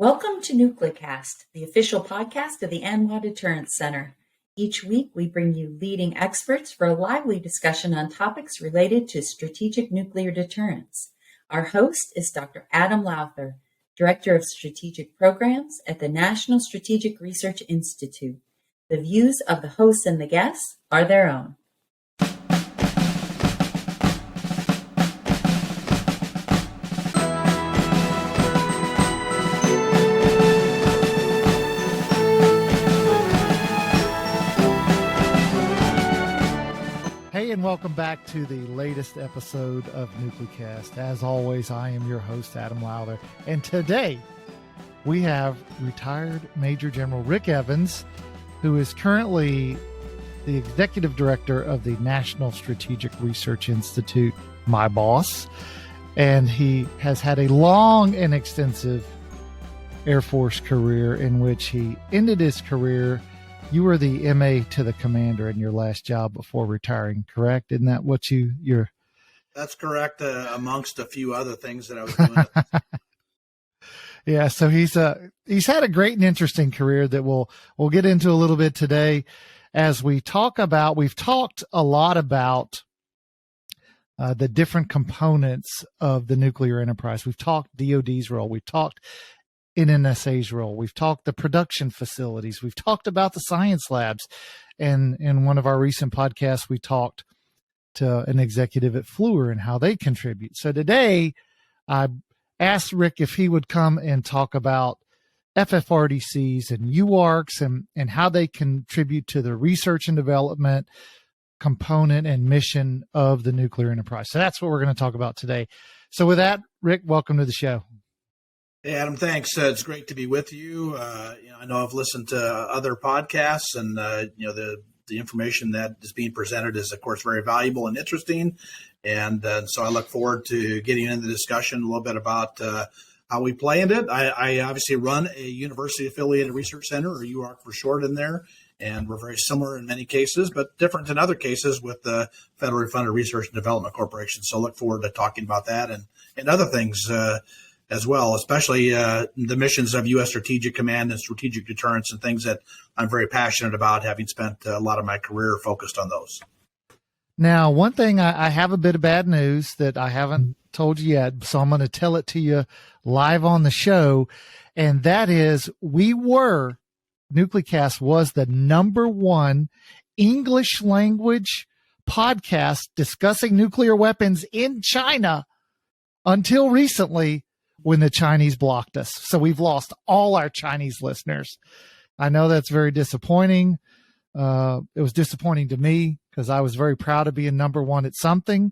Welcome to NucleCast, the official podcast of the NWA Deterrence Center. Each week, we bring you leading experts for a lively discussion on topics related to strategic nuclear deterrence. Our host is Dr. Adam Lowther, Director of Strategic Programs at the National Strategic Research Institute. The views of the hosts and the guests are their own. Hey, and welcome back to the latest episode of NucleCast. As always, I am your host, Adam Lowther. And today, we have retired Major General Rick Evans, who is currently the Executive Director of the National Strategic Research Institute, my boss. And he has had a long and extensive Air Force career in which he ended his career. You were the MA to the commander in your last job before retiring, correct? Isn't that what you're? That's correct, amongst a few other things that I was doing. Yeah, so he's had a great and interesting career that we'll get into a little bit today as we've talked a lot about the different components of the nuclear enterprise. We've talked DOD's role. We've talked in NSA's role. We've talked the production facilities. We've talked about the science labs. And in one of our recent podcasts, we talked to an executive at Fluor and how they contribute. So today, I asked Rick if he would come and talk about FFRDCs and UARCs and how they contribute to the research and development component and mission of the nuclear enterprise. So that's what we're going to talk about today. So with that, Rick, welcome to the show. Hey, Adam, thanks. It's great to be with you. I know I've listened to other podcasts, and the information that is being presented is, of course, very valuable and interesting. And so I look forward to getting into the discussion a little bit about how we play in it. I obviously run a university-affiliated research center, or UARC for short, in there, and we're very similar in many cases, but different in other cases with the federally funded Research and Development Corporation. So I look forward to talking about that and other things as well, especially the missions of U.S. Strategic Command and strategic deterrence and things that I'm very passionate about, having spent a lot of my career focused on those. Now, one thing, I have a bit of bad news that I haven't told you yet, so I'm going to tell it to you live on the show, and that is NucleCast was the #1 English language podcast discussing nuclear weapons in China until recently, when the Chinese blocked us. So we've lost all our Chinese listeners. I know that's very disappointing. It was disappointing to me because I was very proud of being #1 at something.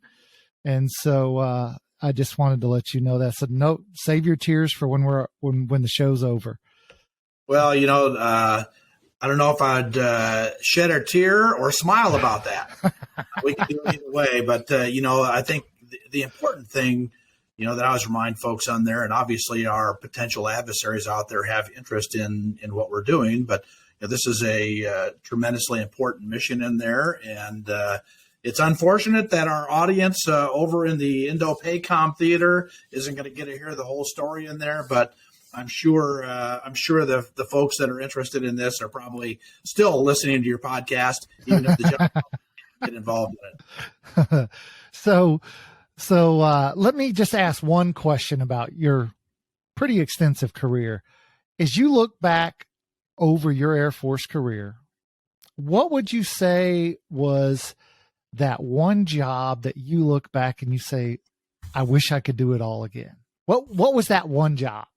And so I just wanted to let you know that's a note. Save your tears for when the show's over. Well, I don't know if I'd shed a tear or smile about that. We can do it either way. But, I think the important thing that I always remind folks on there, and obviously our potential adversaries out there have interest in what we're doing, but this is a tremendously important mission in there, and it's unfortunate that our audience over in the Indo-PACOM theater isn't going to get to hear the whole story in there, but I'm sure the folks that are interested in this are probably still listening to your podcast, even if the general get involved in it. So let me just ask one question about your pretty extensive career. As you look back over your Air Force career, what would you say was that one job that you look back and you say, I wish I could do it all again? What was that one job?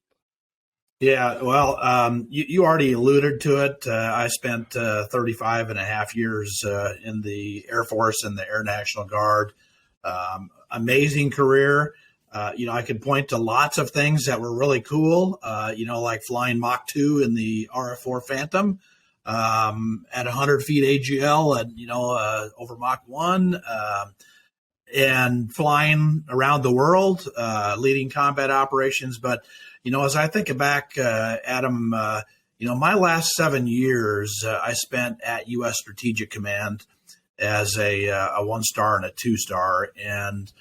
Yeah, well, you already alluded to it. I spent 35 and a half years in the Air Force and the Air National Guard. Amazing career. I could point to lots of things that were really cool, like flying Mach 2 in the RF-4 Phantom at 100 feet AGL and, over Mach 1 and flying around the world, leading combat operations. But, as I think back, Adam, my last 7 years I spent at U.S. Strategic Command as a 1-star and a 2-star. And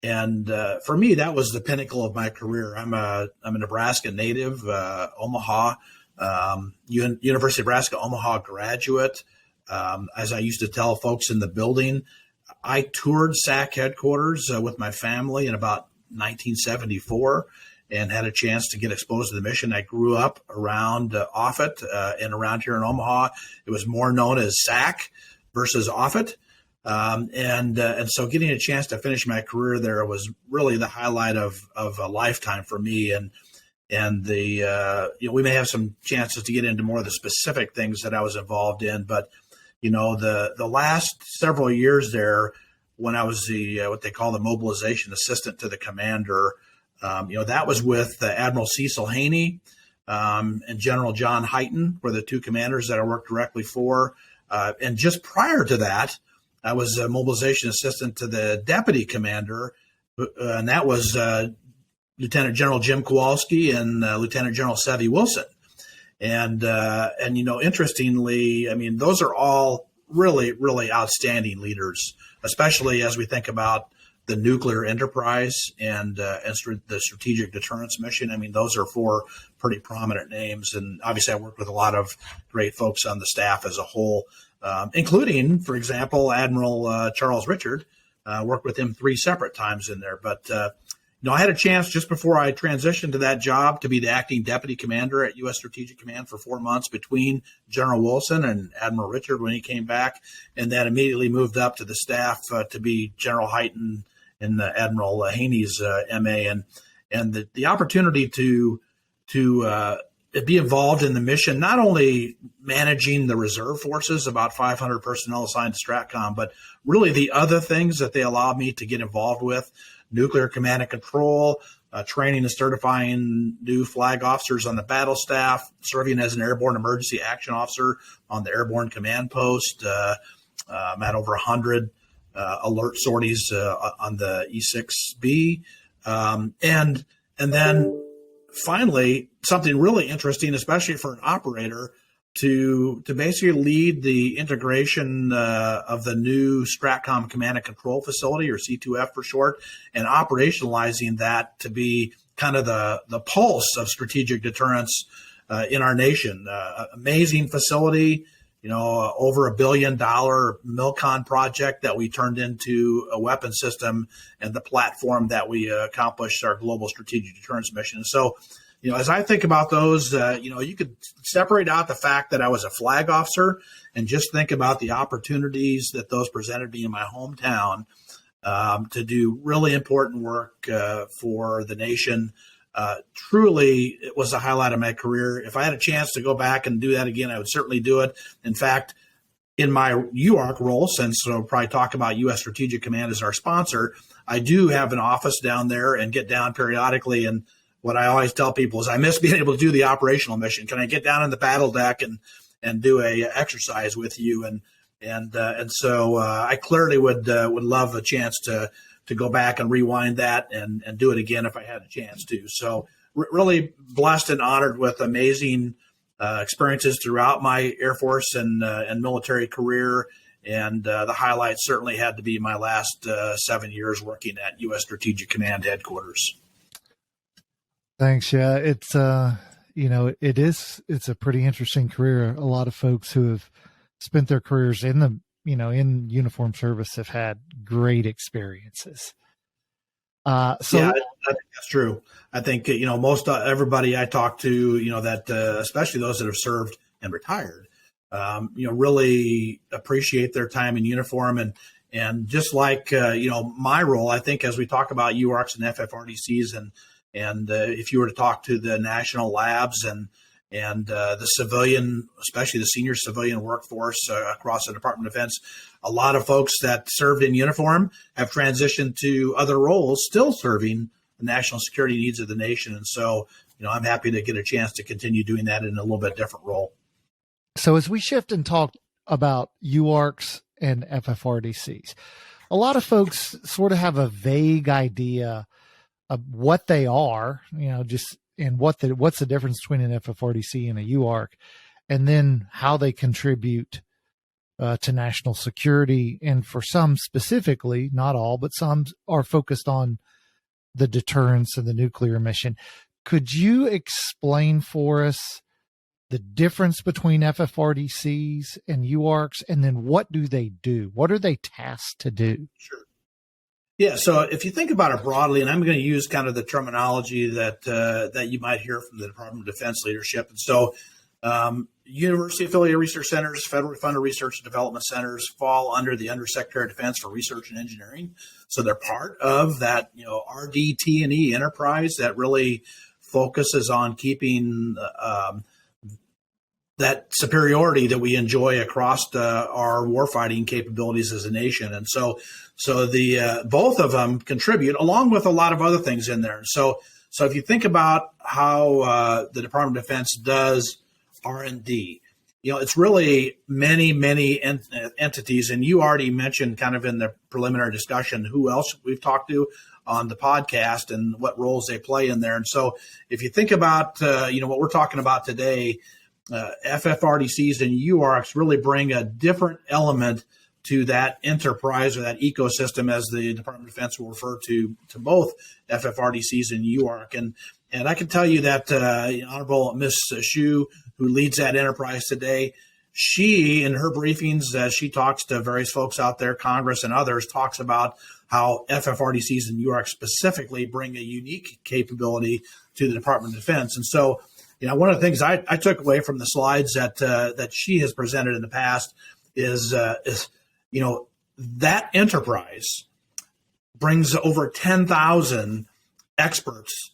And for me, that was the pinnacle of my career. I'm a Nebraska native, Omaha, University of Nebraska Omaha graduate. As I used to tell folks in the building, I toured SAC headquarters with my family in about 1974 and had a chance to get exposed to the mission. I grew up around Offutt and around here in Omaha. It was more known as SAC versus Offutt. And so getting a chance to finish my career there was really the highlight of a lifetime for me. And the, we may have some chances to get into more of the specific things that I was involved in, but, the last several years there, when I was what they call the mobilization assistant to the commander, that was with Admiral Cecil Haney and General John Hyten were the two commanders that I worked directly for. And just prior to that, I was a mobilization assistant to the deputy commander, and that was Lieutenant General Jim Kowalski and Lieutenant General Sevy Wilson. And interestingly, I mean, those are all really, really outstanding leaders, especially as we think about the nuclear enterprise and the strategic deterrence mission. I mean, those are four pretty prominent names. And obviously I worked with a lot of great folks on the staff as a whole, including, for example, Admiral Charles Richard. Worked with him 3 separate times in there. But, I had a chance just before I transitioned to that job to be the acting deputy commander at U.S. Strategic Command for 4 months between General Wilson and Admiral Richard when he came back, and then immediately moved up to the staff to be General Hyten and Admiral Haney's MA. And the opportunity to be involved in the mission, not only managing the reserve forces, about 500 personnel assigned to STRATCOM, but really the other things that they allowed me to get involved with: nuclear command and control, training and certifying new flag officers on the battle staff, serving as an airborne emergency action officer on the airborne command post. I'm at over 100 alert sorties on the E6B. And then finally, something really interesting, especially for an operator, to basically lead the integration of the new STRATCOM Command and Control Facility, or C2F for short, and operationalizing that to be kind of the pulse of strategic deterrence in our nation. Amazing facility, over $1 billion MILCON project that we turned into a weapon system and the platform that we accomplished our global strategic deterrence mission. So, as I think about those, you could separate out the fact that I was a flag officer and just think about the opportunities that those presented me in my hometown to do really important work for the nation. Truly, it was a highlight of my career. If I had a chance to go back and do that again, I would certainly do it. In fact, in my UARC role, since we'll probably talk about U.S. Strategic Command as our sponsor, I do have an office down there and get down periodically. And what I always tell people is I miss being able to do the operational mission. Can I get down in the battle deck and do a exercise with you? And so I clearly would love a chance to go back and rewind that and do it again if I had a chance to. So really blessed and honored with amazing experiences throughout my Air Force and military career. And the highlight certainly had to be my last 7 years working at U.S. Strategic Command headquarters. Thanks. Yeah, it's it's a pretty interesting career. A lot of folks who have spent their careers in the in uniform service have had great experiences. Yeah, I think that's true. I think most everybody I talk to, that especially those that have served and retired, really appreciate their time in uniform. And just like my role, I think as we talk about UARCs and FFRDCs and if you were to talk to the national labs and the civilian, especially the senior civilian workforce across the Department of Defense, a lot of folks that served in uniform have transitioned to other roles, still serving the national security needs of the nation. And so, I'm happy to get a chance to continue doing that in a little bit different role. So as we shift and talk about UARCs and FFRDCs, a lot of folks sort of have a vague idea of what they are, and what's the difference between an FFRDC and a UARC, and then how they contribute to national security. And for some specifically, not all, but some are focused on the deterrence and the nuclear mission. Could you explain for us the difference between FFRDCs and UARCs, and then what do they do? What are they tasked to do? Sure. Yeah, so if you think about it broadly, and I'm going to use kind of the terminology that you might hear from the Department of Defense leadership. And so university affiliated research centers, federally funded research and development centers fall under the Undersecretary of Defense for Research and Engineering. So they're part of that, RDT&E enterprise that really focuses on keeping that superiority that we enjoy across our warfighting capabilities as a nation. And so the both of them contribute, along with a lot of other things in there. So if you think about how the Department of Defense does R&D, it's really many entities. And you already mentioned kind of in the preliminary discussion who else we've talked to on the podcast and what roles they play in there. And so if you think about, what we're talking about today, FFRDCs and UARCs really bring a different element to that enterprise or that ecosystem, as the Department of Defense will refer to both FFRDCs and UARC. And I can tell you that Honorable Ms. Shu, who leads that enterprise today, she, in her briefings, as she talks to various folks out there, Congress and others, talks about how FFRDCs and UARC specifically bring a unique capability to the Department of Defense. And so, one of the things I took away from the slides that she has presented in the past is that enterprise brings over 10,000 experts,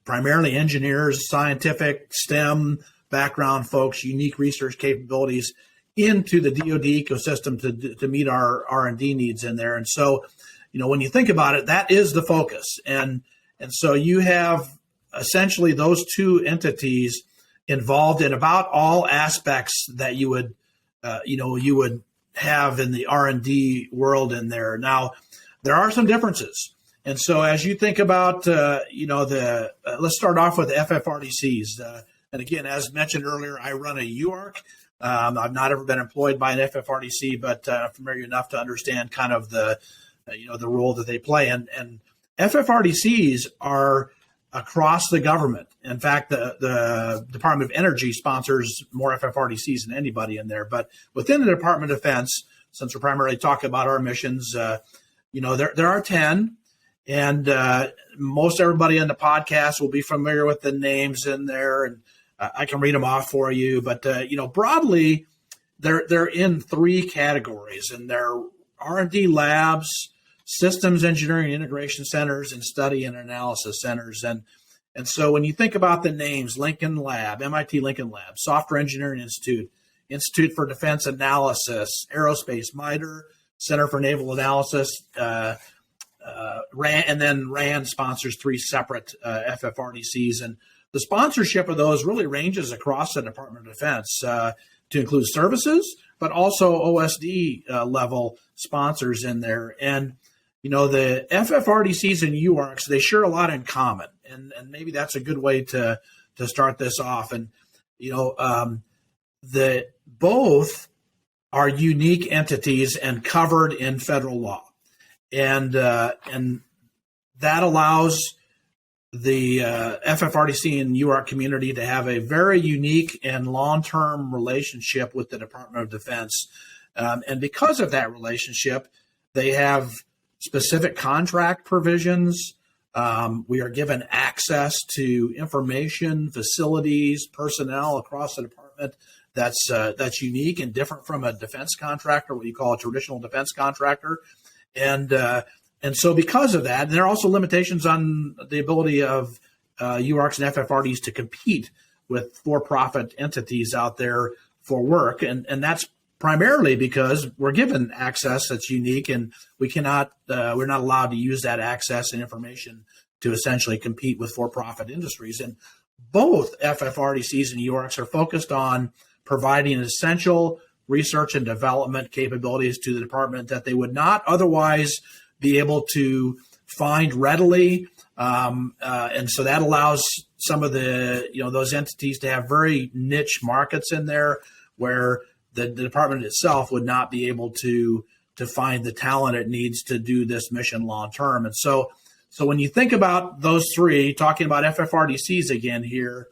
primarily engineers, scientific, STEM background folks, unique research capabilities into the DoD ecosystem to meet our R&D needs in there. And so, when you think about it, that is the focus. And so you have essentially those two entities involved in about all aspects that you would have in the R&D world in there. Now, there are some differences. And so as you think about, let's start off with FFRDCs. And again, as mentioned earlier, I run a UARC. I've not ever been employed by an FFRDC, but I'm familiar enough to understand kind of the role that they play. And FFRDCs are across the government. In fact, the Department of Energy sponsors more FFRDCs than anybody in there. But within the Department of Defense, since we're primarily talking about our missions, there are 10. And most everybody on the podcast will be familiar with the names in there. And I can read them off for you. But, broadly, they're in three categories. And they're R&D labs, systems engineering integration centers, and study and analysis centers. And so when you think about the names, Lincoln Lab, MIT Lincoln Lab, Software Engineering Institute, Institute for Defense Analysis, Aerospace, MITRE, Center for Naval Analysis, and then RAND sponsors three separate FFRDCs. And the sponsorship of those really ranges across the Department of Defense to include services, but also OSD level sponsors in there. And the FFRDCs and UARCs, they share a lot in common. And maybe that's a good way to start this off. And, both are unique entities and covered in federal law. And that allows the FFRDC and UARC community to have a very unique and long-term relationship with the Department of Defense. And because of that relationship, they have specific contract provisions. We are given access to information, facilities, personnel across the department that's unique and different from a defense contractor, what you call a traditional defense contractor. And so because of that, and there are also limitations on the ability of UARCs and FFRDs to compete with for-profit entities out there for work. And that's primarily because we're given access that's unique, and we're not allowed to use that access and information to essentially compete with for-profit industries. And both FFRDCs and UARCs are focused on providing essential research and development capabilities to the department that they would not otherwise be able to find readily. And so that allows some of the, those entities to have very niche markets in there where the department itself would not be able to find the talent it needs to do this mission long term. And so when you think about those three, talking about FFRDCs again here,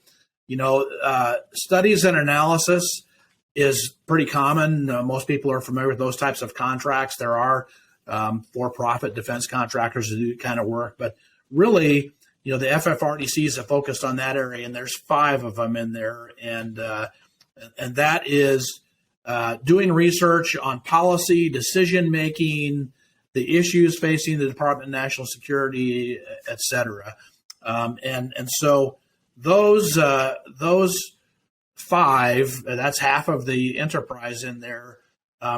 studies and analysis is pretty common. Most people are familiar with those types of contracts. There are for-profit defense contractors who do kind of work, but really, the FFRDCs are focused on that area, and there's 5 of them in there, and that is doing research on policy, decision making, the issues facing the Department of National Security, et cetera. And so those 5, that's half of the enterprise in there,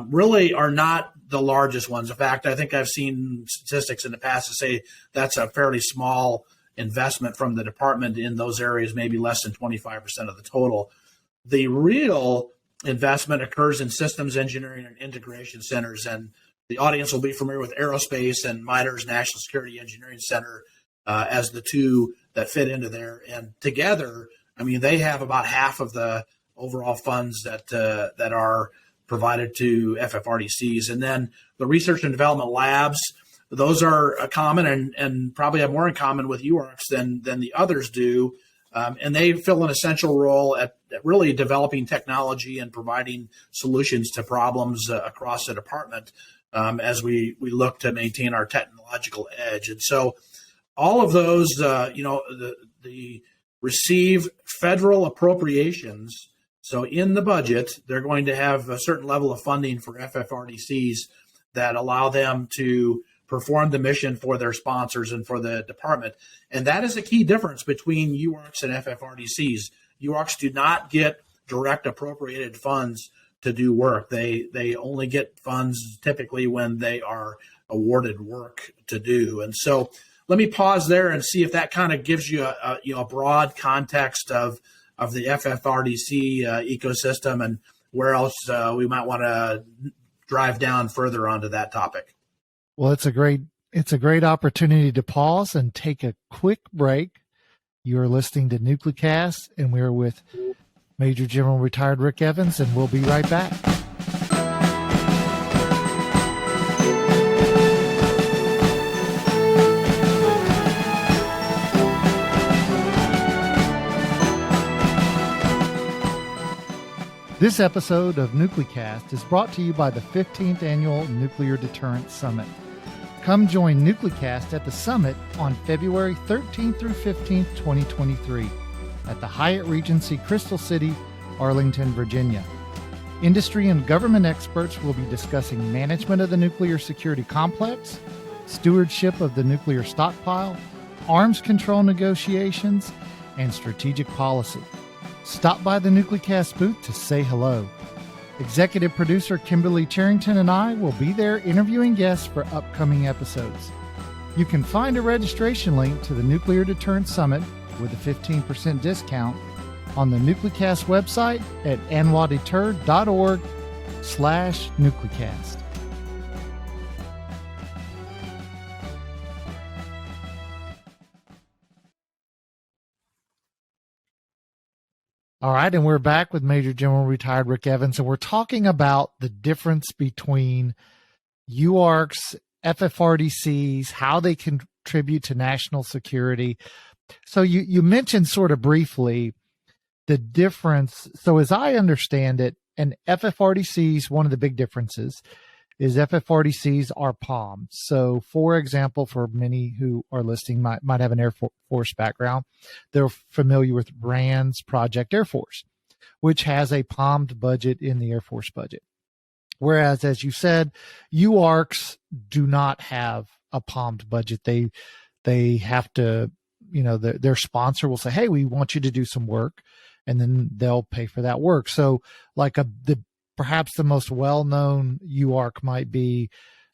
really are not the largest ones. In fact, I think I've seen statistics in the past to say that's a fairly small investment from the department in those areas, maybe less than 25% of the total. The real investment occurs in systems engineering and integration centers, and the audience will be familiar with aerospace and MITRE's National Security Engineering Center as the two that fit into there. And together, they have about half of the overall funds that are provided to FFRDCs. And then the research and development labs, those are common and probably have more in common with UARCs than the others do. And they fill an essential role at really developing technology and providing solutions to problems across the department as we look to maintain our technological edge. And so all of those, the receive federal appropriations. So in the budget, they're going to have a certain level of funding for FFRDCs that allow them to perform the mission for their sponsors and for the department. And that is a key difference between UARCs and FFRDCs. UARCs do not get direct appropriated funds to do work. They only get funds typically when they are awarded work to do. And so let me pause there and see if that kind of gives you a broad context of the FFRDC ecosystem and where else we might want to drive down further onto that topic. Well, it's a great opportunity to pause and take a quick break. You are listening to NucleCast, and we're with Major General Retired Rick Evans, and we'll be right back. This episode of NucleCast is brought to you by the 15th Annual Nuclear Deterrence Summit. Come join NucleCast at the summit on February 13th through 15th, 2023 at the Hyatt Regency Crystal City, Arlington, Virginia. Industry and government experts will be discussing management of the nuclear security complex, stewardship of the nuclear stockpile, arms control negotiations, and strategic policy. Stop by the NucleCast booth to say hello. Executive producer Kimberly Charrington and I will be there interviewing guests for upcoming episodes. You can find a registration link to the Nuclear Deterrence Summit with a 15% discount on the NucleCast website at anwadeter.org/NucleCast. All right, and we're back with Major General Retired Rick Evans, and we're talking about the difference between UARCs, FFRDCs, how they contribute to national security. So you mentioned sort of briefly the difference. So as I understand it, and FFRDCs, one of the big differences is FFRDCs are POMs. So, for example, for many who are listening might have an Air Force background, they're familiar with RAND's Project Air Force, which has a POMmed budget in the Air Force budget. Whereas, as you said, UARCs do not have a POMmed budget. They have to, their sponsor will say, hey, we want you to do some work, and then they'll pay for that work. So like perhaps the most well-known UARC might be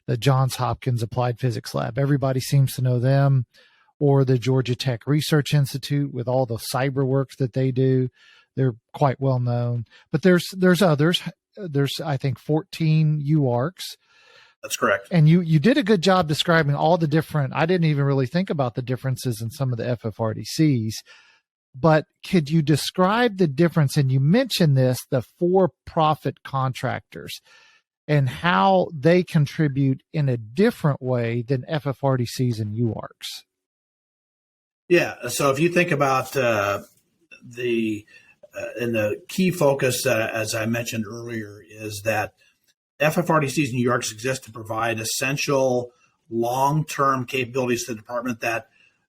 the Johns Hopkins Applied Physics Lab. Everybody seems to know them, or the Georgia Tech Research Institute with all the cyber work that they do. They're quite well known. But there's others. There's, I think, 14 UARCs. That's correct. And you did a good job describing all the different, I didn't even really think about the differences in some of the FFRDCs. but could you describe the difference? And you mentioned this, the for-profit contractors, and how they contribute in a different way than FFRDCs and UARCs. Yeah. So if you think about and the key focus, as I mentioned earlier, is that FFRDCs and UARCs exist to provide essential long-term capabilities to the department that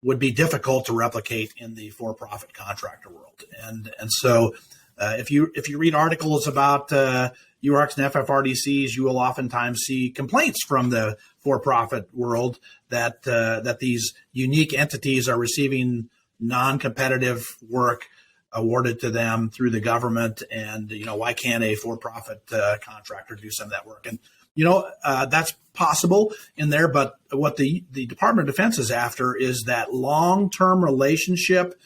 would be difficult to replicate in the for-profit contractor world. And so if you read articles about UARCs and FFRDCs, you will oftentimes see complaints from the for-profit world that these unique entities are receiving non-competitive work awarded to them through the government, and why can't a for-profit contractor do some of that work? And that's possible in there, but what the Department of Defense is after is that long-term relationship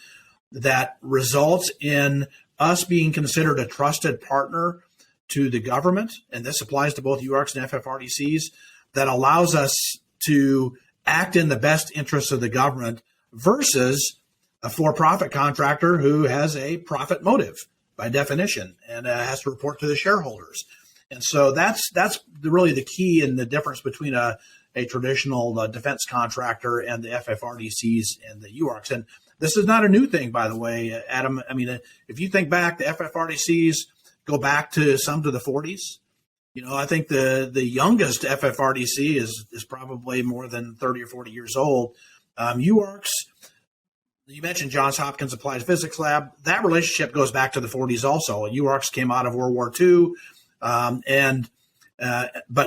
that results in us being considered a trusted partner to the government, and this applies to both UARCs and FFRDCs, that allows us to act in the best interests of the government versus a for-profit contractor who has a profit motive by definition and has to report to the shareholders. And so that's really the key and the difference between a traditional defense contractor and the FFRDCs and the UARCs. And this is not a new thing, by the way, Adam. I mean, if you think back, the FFRDCs go back to the 40s. I think the youngest FFRDC is probably more than 30 or 40 years old. UARCs, you mentioned Johns Hopkins Applied Physics Lab. That relationship goes back to the 40s also. UARCs came out of World War II. But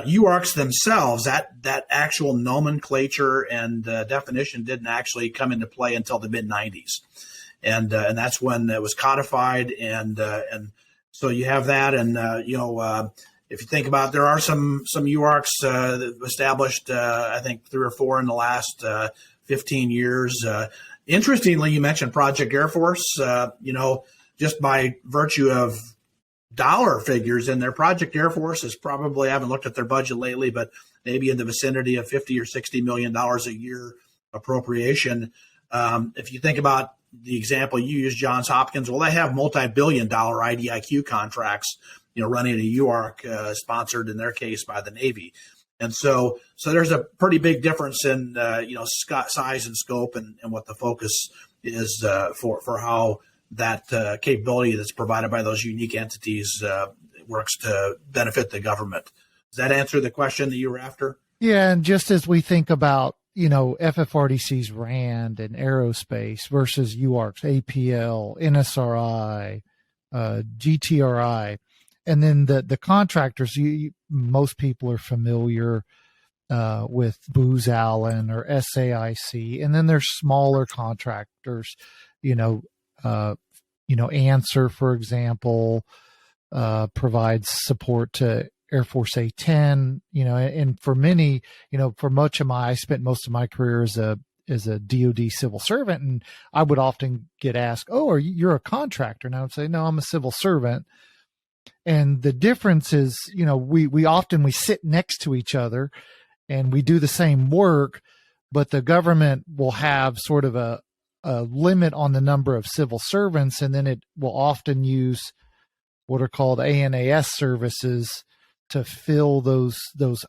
UARCs themselves, that actual nomenclature and definition didn't actually come into play until the mid 90s, and that's when it was codified, and so you have that, and if you think about it, there are some UARCs established, I think 3 or 4 in the last 15 years. Interestingly, you mentioned Project Air Force. Just by virtue of dollar figures in their Project Air Force is probably, I haven't looked at their budget lately, but maybe in the vicinity of $50 or $60 million a year appropriation. If you think about the example you used, Johns Hopkins, well, they have multi-billion-dollar IDIQ contracts, running a UARC sponsored in their case by the Navy. And so there's a pretty big difference in, size and scope and what the focus is for how that capability that's provided by those unique entities works to benefit the government. Does that answer the question that you were after? Yeah, and just as we think about, FFRDC's RAND and aerospace versus UARCs, APL, NSRI, GTRI, and then the contractors, most people are familiar with Booz Allen or SAIC, and then there's smaller contractors, Answer, for example, provides support to Air Force A-10, and for many, I spent most of my career as a DoD civil servant, and I would often get asked, "Oh, you're a contractor?" And I would say, "No, I'm a civil servant." And the difference is, we sit next to each other, and we do the same work, but the government will have sort of a limit on the number of civil servants, and then it will often use what are called ANAS services to fill those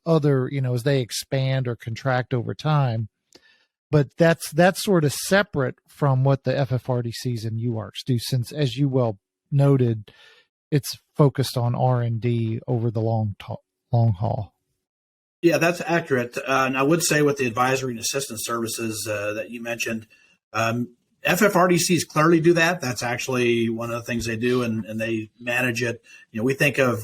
other, as they expand or contract over time. But that's sort of separate from what the FFRDCs and UARCs do, since, as you well noted, it's focused on R&D over the long haul. Yeah, that's accurate. And I would say with the advisory and assistance services that you mentioned, FFRDCs clearly do that. That's actually one of the things they do, and they manage it. We think of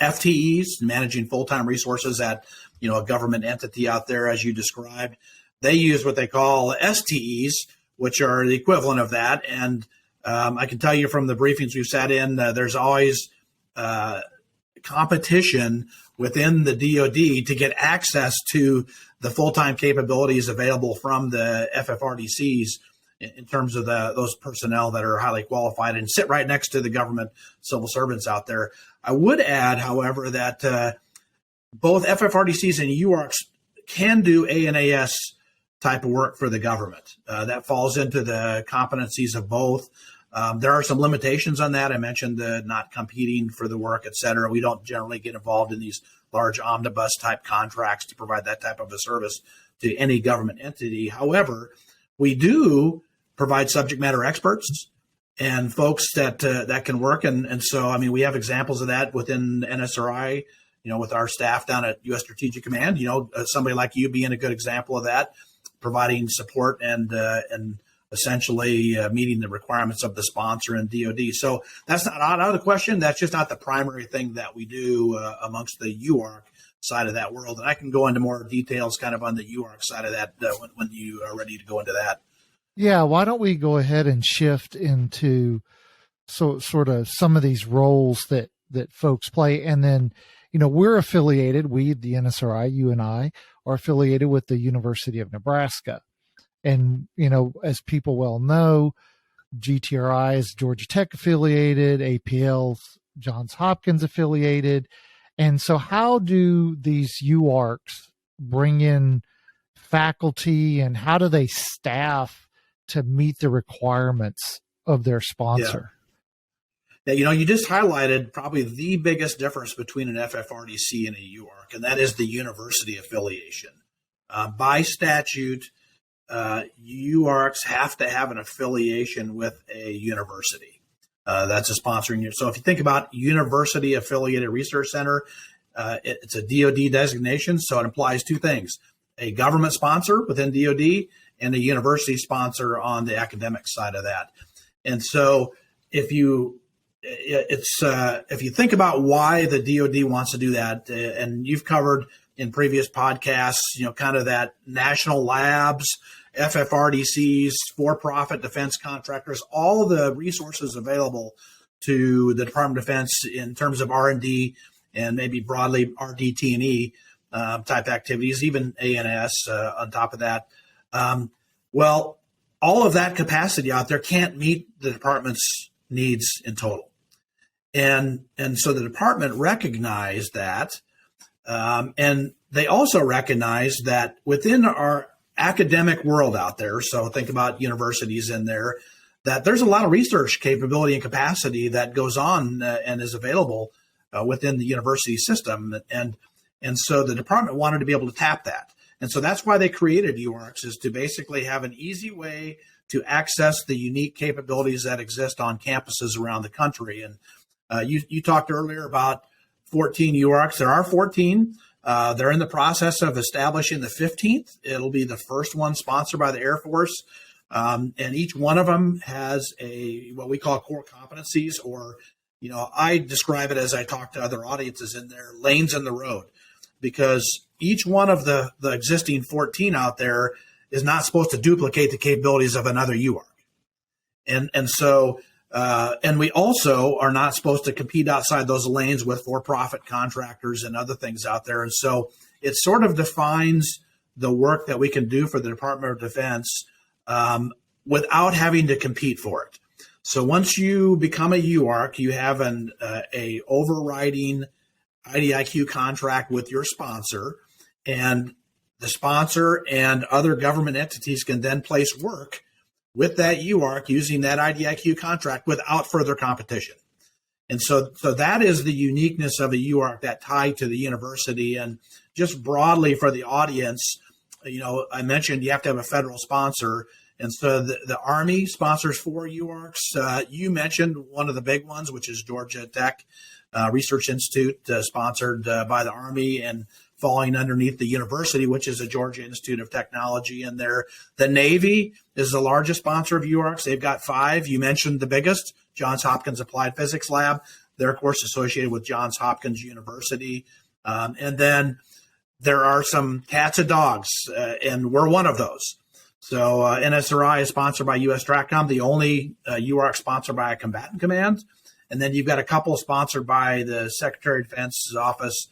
FTEs, managing full-time resources at, a government entity out there, as you described. They use what they call STEs, which are the equivalent of that. And I can tell you from the briefings we've sat in, there's always competition within the DoD to get access to the full-time capabilities available from the FFRDCs in terms of those personnel that are highly qualified and sit right next to the government civil servants out there. I would add, however, that both FFRDCs and UARCs can do ANAS type of work for the government. That falls into the competencies of both. There are some limitations on that. I mentioned the not competing for the work, et cetera. We don't generally get involved in these large omnibus type contracts to provide that type of a service to any government entity. However, we do provide subject matter experts and folks that can work. And so, I mean, we have examples of that within NSRI, with our staff down at U.S. Strategic Command, somebody like you being a good example of that, providing support and essentially meeting the requirements of the sponsor and DoD. So that's not out of the question. That's just not the primary thing that we do amongst the UARC side of that world. And I can go into more details kind of on the UARC side of that when you are ready to go into that. Yeah, why don't we go ahead and shift into sort of some of these roles that folks play. And then, we're affiliated, the NSRI, you and I, are affiliated with the University of Nebraska. And, as people well know, GTRI is Georgia Tech affiliated, APL's Johns Hopkins affiliated. And so how do these UARCs bring in faculty, and how do they staff to meet the requirements of their sponsor? Yeah, you just highlighted probably the biggest difference between an FFRDC and a UARC, and that is the university affiliation. By statute, UARCs have to have an affiliation with a university. That's a sponsoring unit. So if you think about University Affiliated Research Center, it's a DoD designation, so it implies two things: a government sponsor within DoD and a university sponsor on the academic side of that. And so if you think about why the DoD wants to do that, and you've covered in previous podcasts, kind of that national labs, FFRDCs, for-profit defense contractors, all the resources available to the Department of Defense in terms of R&D and maybe broadly RDT&E type activities, even ANS on top of that. Well, all of that capacity out there can't meet the department's needs in total. And so the department recognized that, and they also recognize that within our academic world out there, so think about universities in there, that there's a lot of research capability and capacity that goes on and is available within the university system. And so the department wanted to be able to tap that. And so that's why they created UARCs, is to basically have an easy way to access the unique capabilities that exist on campuses around the country. And you talked earlier about 14 UARCs. There are 14. They're in the process of establishing the 15th. It'll be the first one sponsored by the Air Force. And each one of them has what we call core competencies, or, I describe it as I talk to other audiences in there, lanes in the road, because each one of the existing 14 out there is not supposed to duplicate the capabilities of another UARC. And so, and we also are not supposed to compete outside those lanes with for-profit contractors and other things out there. And so it sort of defines the work that we can do for the Department of Defense without having to compete for it. So once you become a UARC, you have a overriding IDIQ contract with your sponsor, and the sponsor and other government entities can then place work with that UARC using that IDIQ contract without further competition. And so that is the uniqueness of a UARC, that tie to the university. And just broadly for the audience, I mentioned you have to have a federal sponsor. And so the Army sponsors 4 UARCs. You mentioned one of the big ones, which is Georgia Tech Research Institute, sponsored by the Army and falling underneath the university, which is the Georgia Institute of Technology. And the Navy is the largest sponsor of UARCs. They've got 5. You mentioned the biggest, Johns Hopkins Applied Physics Lab. They're, of course, associated with Johns Hopkins University. And then there are some cats and dogs, and we're one of those. So NSRI is sponsored by U.S. STRATCOM, the only UARC sponsored by a combatant command. And then you've got a couple sponsored by the Secretary of Defense's office,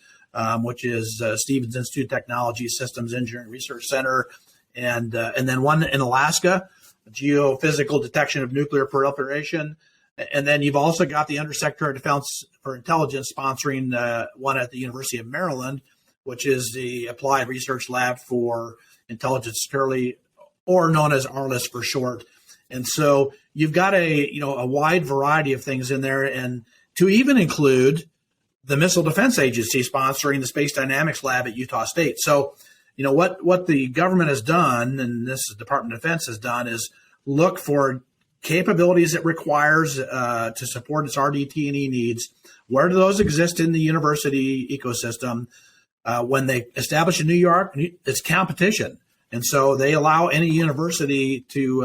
which is Stevens Institute of Technology Systems Engineering Research Center. And then one in Alaska, Geophysical Detection of Nuclear Proliferation. And then you've also got the Undersecretary of Defense for Intelligence sponsoring one at the University of Maryland, which is the Applied Research Lab for intelligence security, or known as RLIS for short. And so you've got a wide variety of things in there, and to even include the Missile Defense Agency sponsoring the Space Dynamics Lab at Utah State. So, what the government has done, and this is Department of Defense has done, is look for capabilities it requires to support its RDT&E needs. Where do those exist in the university ecosystem? When they establish in New York, it's competition. And so they allow any university to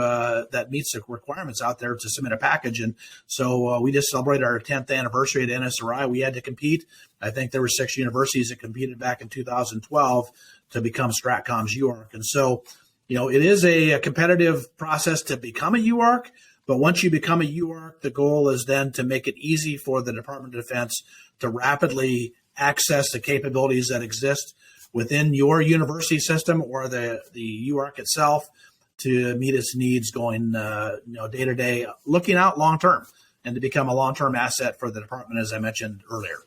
that meets the requirements out there to submit a package. And so we just celebrated our 10th anniversary at NSRI. We had to compete. I think there were 6 universities that competed back in 2012 to become Stratcom's UARC. And so, it is a competitive process to become a UARC. But once you become a UARC, the goal is then to make it easy for the Department of Defense to rapidly access the capabilities that exist within your university system or the UARC itself to meet its needs going day to day, looking out long term, and to become a long term asset for the department, as I mentioned earlier.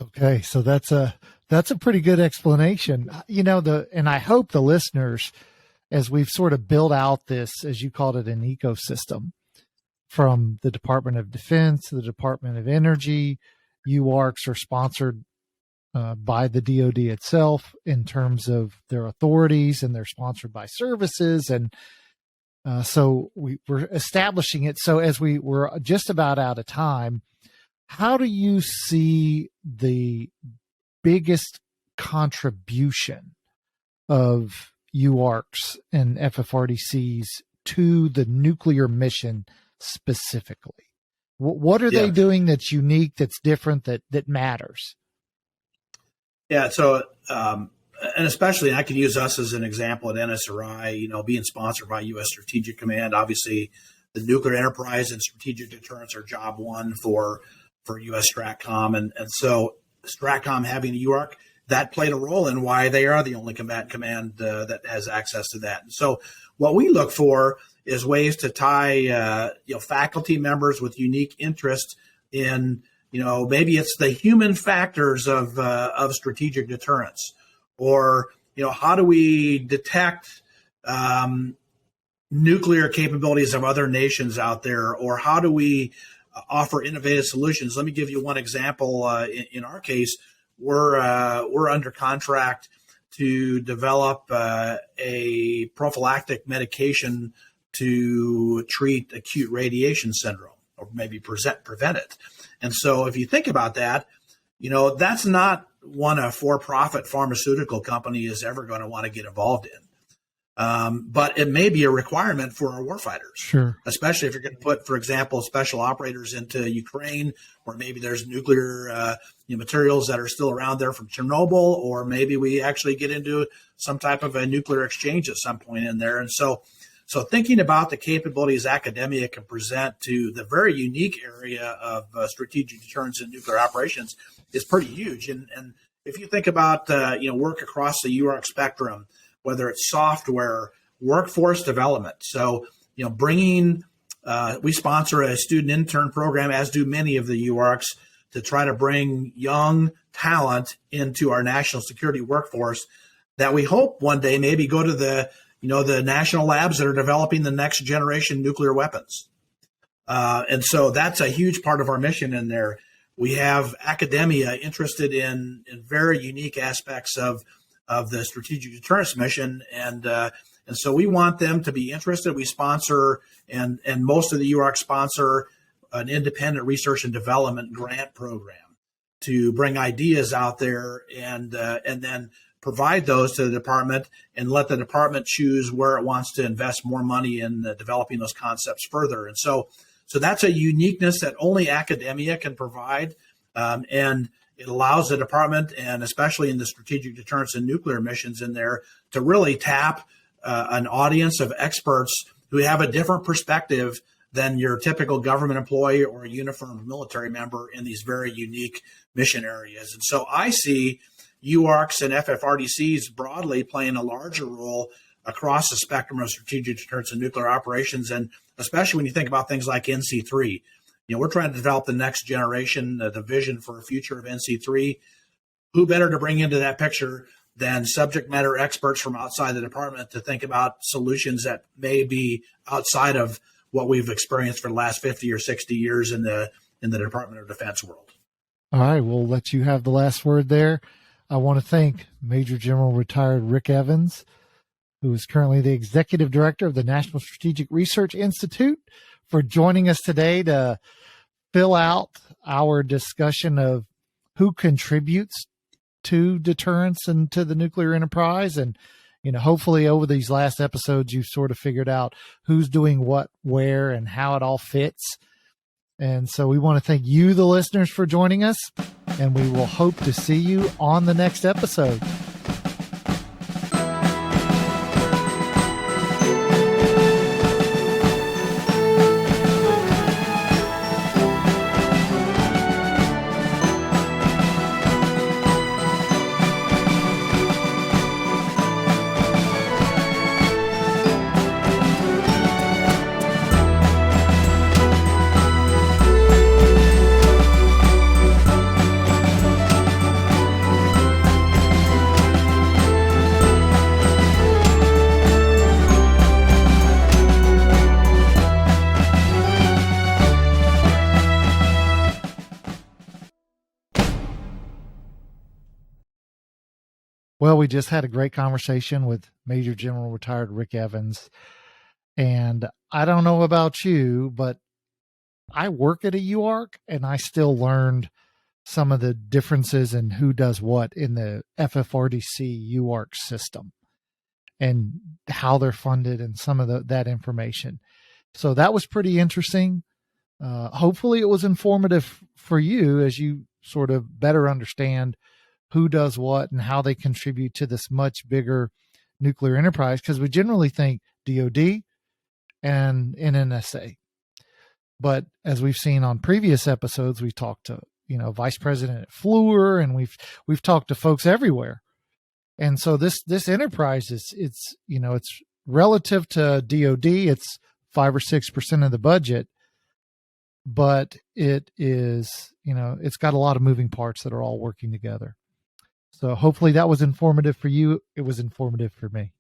Okay, so that's a pretty good explanation. And I hope the listeners, as we've sort of built out this, as you called it, an ecosystem from the Department of Defense, the Department of Energy, UARCs are sponsored by the DoD itself in terms of their authorities, and they're sponsored by services. And so we're establishing it. So as we're just about out of time, how do you see the biggest contribution of UARCs and FFRDCs to the nuclear mission specifically? What are they doing that's unique, that's different, that matters? Yeah, so and especially I can use us as an example at NSRI, being sponsored by U.S. Strategic Command. Obviously, the nuclear enterprise and strategic deterrence are job one for U.S. Stratcom. And so Stratcom having a UARC, that played a role in why they are the only combatant command that has access to that. And so what we look for is ways to tie faculty members with unique interest in maybe it's the human factors of strategic deterrence, or how do we detect nuclear capabilities of other nations out there, or how do we offer innovative solutions? Let me give you one example. In our case, we're under contract to develop a prophylactic medication to treat acute radiation syndrome, or maybe prevent it. And so if you think about that, that's not one a for-profit pharmaceutical company is ever going to want to get involved in. But it may be a requirement for our warfighters, sure, especially if you're going to put, for example, special operators into Ukraine, or maybe there's nuclear materials that are still around there from Chernobyl, or maybe we actually get into some type of a nuclear exchange at some point in there. And so thinking about the capabilities academia can present to the very unique area of strategic deterrence and nuclear operations is pretty huge. And if you think about work across the UARC spectrum, whether it's software, workforce development. So, we sponsor a student intern program, as do many of the UARCs, to try to bring young talent into our national security workforce that we hope one day maybe go to the national labs that are developing the next generation nuclear weapons. And so that's a huge part of our mission in there. We have academia interested in very unique aspects of the strategic deterrence mission. And so we want them to be interested. We sponsor, and most of the UARC sponsor, an independent research and development grant program to bring ideas out there and then provide those to the department and let the department choose where it wants to invest more money in developing those concepts further. And so that's a uniqueness that only academia can provide. And it allows the department, and especially in the strategic deterrence and nuclear missions in there, to really tap an audience of experts who have a different perspective than your typical government employee or a uniformed military member in these very unique mission areas. And so I see UARCs and FFRDCs broadly playing a larger role across the spectrum of strategic deterrence and nuclear operations, and especially when you think about things like NC3. We're trying to develop the next generation, the vision for a future of NC3. Who better to bring into that picture than subject matter experts from outside the department to think about solutions that may be outside of what we've experienced for the last 50 or 60 years in the Department of Defense world. All right, we'll let you have the last word there. I want to thank Major General Retired Rick Evans, who is currently the Executive Director of the National Strategic Research Institute, for joining us today to fill out our discussion of who contributes to deterrence and to the nuclear enterprise. And, hopefully over these last episodes, you've sort of figured out who's doing what, where, and how it all fits. And so we want to thank you, the listeners, for joining us, and we will hope to see you on the next episode. Well, we just had a great conversation with Major General Retired Rick Evans. And I don't know about you, but I work at a UARC and I still learned some of the differences in who does what in the FFRDC UARC system and how they're funded and some of that information. So that was pretty interesting. Hopefully it was informative for you as you sort of better understand who does what and how they contribute to this much bigger nuclear enterprise, because we generally think DOD and NNSA. But as we've seen on previous episodes, we've talked to, Vice President at Fluor, and we've talked to folks everywhere. And so this enterprise it's relative to DOD, it's 5 or 6% of the budget, but it is, it's got a lot of moving parts that are all working together. So hopefully that was informative for you. It was informative for me.